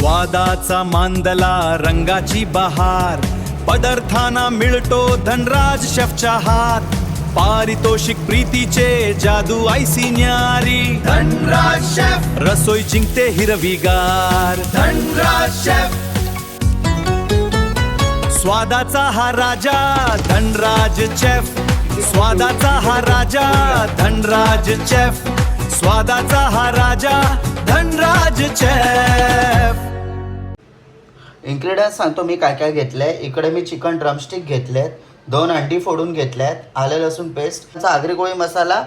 स्वादाचा मांदला रंगाची बहार, पदार्थांना मिळतो धनराज शेफच्या हात, पारितोषिक प्रीतीचे जादू ऐसी न्यारी, धनराज शेफ रसोई जिंकते हिरवीगार, धनराज शेफ स्वादाचा हा राजा धनराज शेफ, स्वादाचा हा राजा धनराज शेफ, स्वादाचा हा राजा धनराज शेफ. इन्ग्रेडियंट्स सांगतो मी काय काय घेतलंय. इकडे मी चिकन ड्रमस्टिक घेतलेत, 2 अंडी फोडून घेतल्यात, आलं लसूण पेस्ट, आगरी कोळी मसाला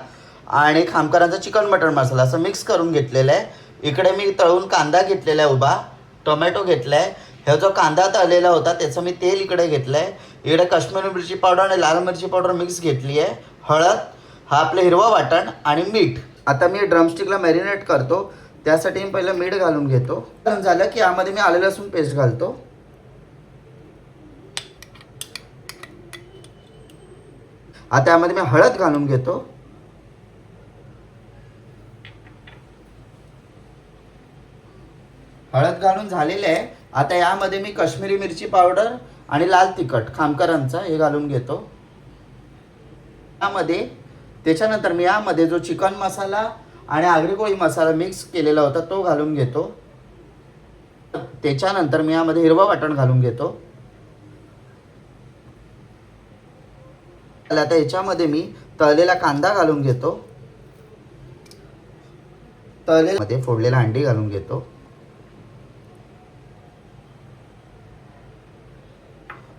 आणि खामकरांचा चिकन मटण मसाला असं मिक्स करून घेतलेलं आहे. इकडे मी तळून कांदा घेतलेला आहे उभा, टोमॅटो घेतलाय, ह्या जो कांदा तळलेला होता त्याचं मी तेल इकडे घेतलंय. इकडे काश्मीरी मिरची पावडर आणि लाल मिरची पावडर मिक्स घेतली आहे, हळद, हा आपलं हिरवा वाटण आणि मीठ. आता मी ड्रमस्टिकला मॅरिनेट करतो, त्यासाठी मी पहिलं मीठ घालून घेतो. झालं की यामध्ये मी आलं लसूण पेस्ट घालतो. आता यामध्ये मी हळद घालून घेतो. हळद घालून झालेले आहे. आता यामध्ये मी काश्मीरी मिरची पावडर आणि लाल तिखट खामकरांचा हे घालून घेतो यामध्ये. त्याच्यानंतर मी यामध्ये जो चिकन मसाला आणि आगरी कोळी मसाला मिक्स केलेला होता तो घालून घेतो. त्याच्यानंतर मी यामध्ये हिरवा वाटण घालून घेतो. आता याच्यामध्ये मी तळलेला कांदा घालून घेतो. तळलेल्यामध्ये फोडलेला अंडी घालून घेतो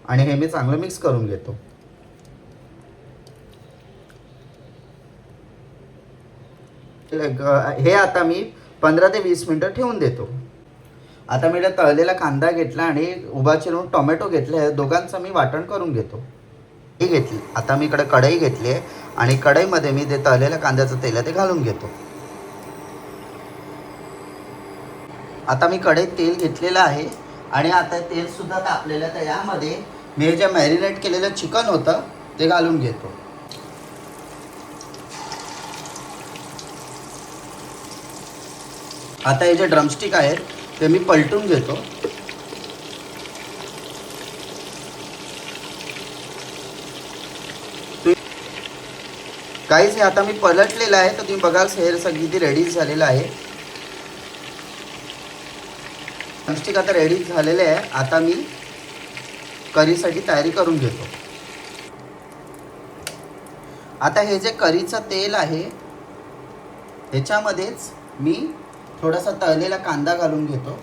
आणि हे मी चांगलं मिक्स करून घेतो. हे आता मी 15 ते 20 मिनिटं ठेवून देतो. आता मी तळलेला कांदा घेतला आणि उभा चिरून टोमॅटो घेतले, हे दोघांचं मी वाटण करून घेतो. ही घेतली. आता मी इकडे कढई घेतली आहे आणि कढईमध्ये मी ते तळलेल्या कांद्याचं तेल आहे ते घालून घेतो. आता मी कढईत तेल घेतलेलं आहे आणि आता तेल सुद्धा तापलेलं आहे. तर यामध्ये मी जे मॅरिनेट केलेलं चिकन होतं ते घालून घेतो. आता हे जे ड्रमस्टिक आहेत ते मी पलटून घेतो. काहीच आता मी पलटलेलं आहे, तर तुम्ही बघाल हेर सगळी ती रेडी झालेलं आहे. ड्रमस्टिक आता रेडी झालेले आहे. आता मी करीसाठी तयारी करून घेतो. आता हे जे करीचं तेल आहे ह्याच्यामध्येच मी थोडासा तळलेला कांदा घालून घेतो.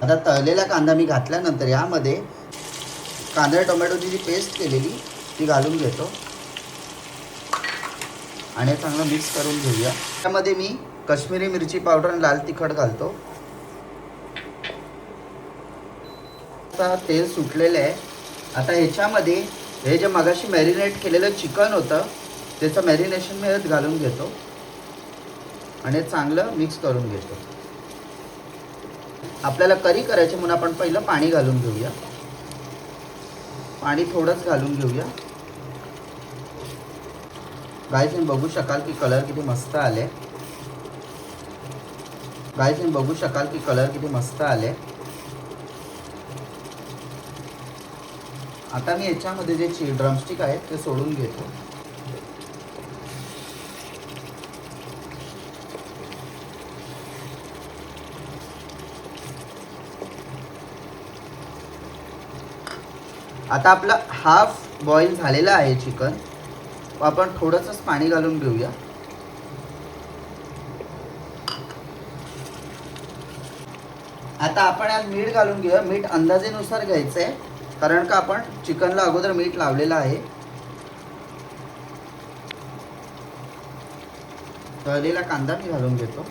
आता तळलेला कांदा मी घातल्यानंतर यामध्ये कांदा टोमॅटोची जी पेस्ट केलेली ती घालून घेतो आणि चांगलं मिक्स करून घेऊया. त्यामध्ये मी काश्मीरी मिरची पावडर आणि लाल तिखट घालतो. आता तेल सुटलेलं आहे. आता ह्याच्यामध्ये हे जे मगाशी मॅरिनेट केलेलं चिकन होतं त्याचं मॅरिनेशन मी घालून घेतो आणि चांगलं मिक्स करून घेतो. आपल्याला करी करायची म्हणून आपण पहिलं पाणी घालून घेऊया. पाणी थोडंच घालून घेऊया. गाईस तुम्ही बघू शकाल की कलर किती मस्त आले. गाईस तुम्ही बघू शकाल की कलर किती मस्त आले. आता मी याच्यामध्ये जे ड्रमस्टिक आहेत ते सोडून घेतो. आता आपलं हाफ बॉईल झालेलं आहे चिकन. आपण थोडंसंच पाणी घालून घेऊया. आता आपण यात मीठ घालून घेऊया. मीठ अंदाजेनुसार घ्यायचं आहे कारण का आपण चिकनला अगोदर मीठ लावलेलं आहे. तळलेला कांदा मी घालून घेतो.